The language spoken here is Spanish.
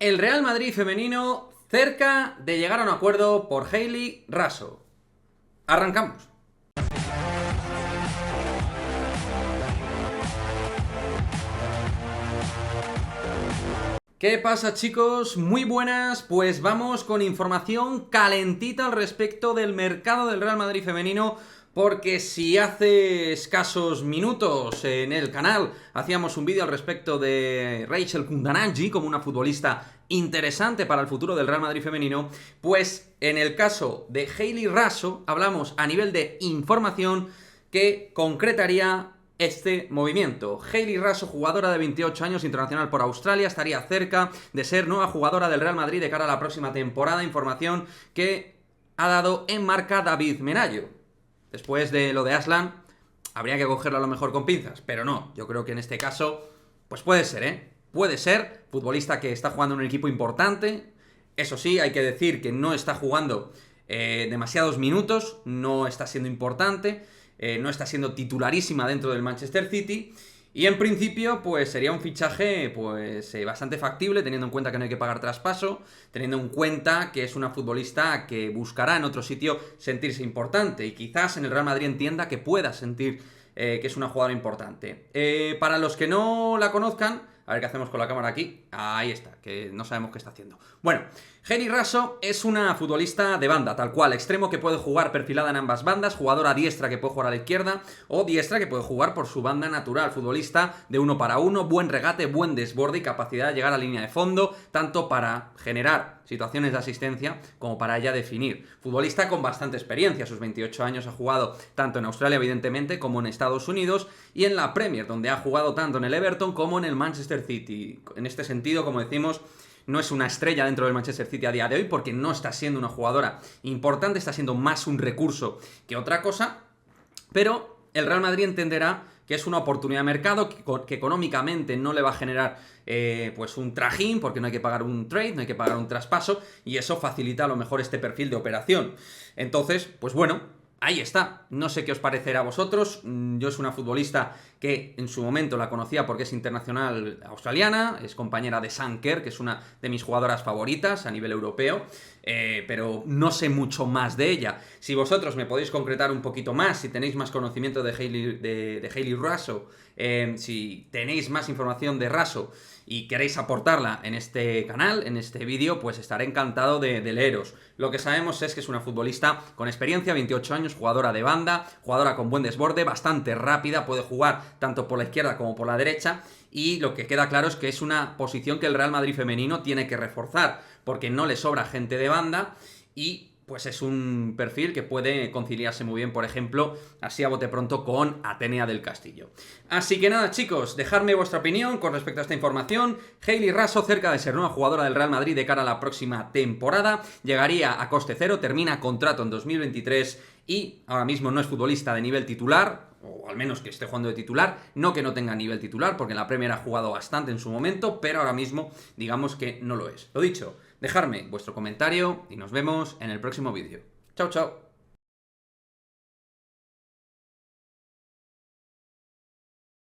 El Real Madrid femenino cerca de llegar a un acuerdo por Hayley Raso. Arrancamos. ¿Qué pasa, chicos? Muy buenas, pues vamos con información calentita al respecto del mercado del Real Madrid femenino, porque si hace escasos minutos en el canal hacíamos un vídeo al respecto de Rachel Kundananji como una futbolista interesante para el futuro del Real Madrid femenino, pues en el caso de Hayley Raso hablamos a nivel de información que concretaría este movimiento. Hayley Raso, jugadora de 28 años, internacional por Australia, estaría cerca de ser nueva jugadora del Real Madrid de cara a la próxima temporada. Información que ha dado en marca David Menayo. Después de lo de Aslan, habría que cogerlo a lo mejor con pinzas, pero no, yo creo que en este caso, pues puede ser, puede ser, futbolista que está jugando en un equipo importante. Eso sí, hay que decir que no está jugando demasiados minutos, no está siendo importante, no está siendo titularísima dentro del Manchester City. Y en principio, pues sería un fichaje pues bastante factible, teniendo en cuenta que no hay que pagar traspaso, teniendo en cuenta que es una futbolista que buscará en otro sitio sentirse importante y quizás en el Real Madrid entienda que pueda sentir que es una jugadora importante. Para los que no la conozcan, a ver qué hacemos con la cámara aquí. Ahí está, que no sabemos qué está haciendo. Bueno, Hayley Raso es una futbolista de banda, tal cual, extremo que puede jugar perfilada en ambas bandas, jugadora diestra que puede jugar a la izquierda o diestra que puede jugar por su banda natural, futbolista de uno para uno, buen regate, buen desborde y capacidad de llegar a línea de fondo, tanto para generar situaciones de asistencia como para ella definir. Futbolista con bastante experiencia, a sus 28 años ha jugado tanto en Australia evidentemente como en Estados Unidos y en la Premier, donde ha jugado tanto en el Everton como en el Manchester City. En este sentido, como decimos, no es una estrella dentro del Manchester City a día de hoy porque no está siendo una jugadora importante, está siendo más un recurso que otra cosa, pero el Real Madrid entenderá que es una oportunidad de mercado que económicamente no le va a generar pues un trajín, porque no hay que pagar un trade, no hay que pagar un traspaso, y eso facilita a lo mejor este perfil de operación. Entonces, pues bueno, ahí está. No sé qué os parecerá a vosotros. Yo es una futbolista que en su momento la conocía porque es internacional australiana, es compañera de Sam Kerr, que es una de mis jugadoras favoritas a nivel europeo, pero no sé mucho más de ella. Si vosotros me podéis concretar un poquito más, si tenéis más conocimiento de Hayley Raso, si tenéis más información de Raso y queréis aportarla en este canal, en este vídeo, pues estaré encantado de leeros. Lo que sabemos es que es una futbolista con experiencia, 28 años, jugadora de banda, jugadora con buen desborde, bastante rápida, puede jugar tanto por la izquierda como por la derecha, y lo que queda claro es que es una posición que el Real Madrid femenino tiene que reforzar, porque no le sobra gente de banda y pues es un perfil que puede conciliarse muy bien, por ejemplo, así a bote pronto, con Atenea del Castillo. Así que nada, chicos, dejadme vuestra opinión con respecto a esta información. Hayley Raso cerca de ser nueva jugadora del Real Madrid de cara a la próxima temporada. Llegaría a coste cero, termina contrato en 2023 y ahora mismo no es futbolista de nivel titular, o al menos que esté jugando de titular, no que no tenga nivel titular, porque en la Premier ha jugado bastante en su momento, pero ahora mismo digamos que no lo es. Lo dicho, dejadme vuestro comentario y nos vemos en el próximo vídeo. Chao, chao.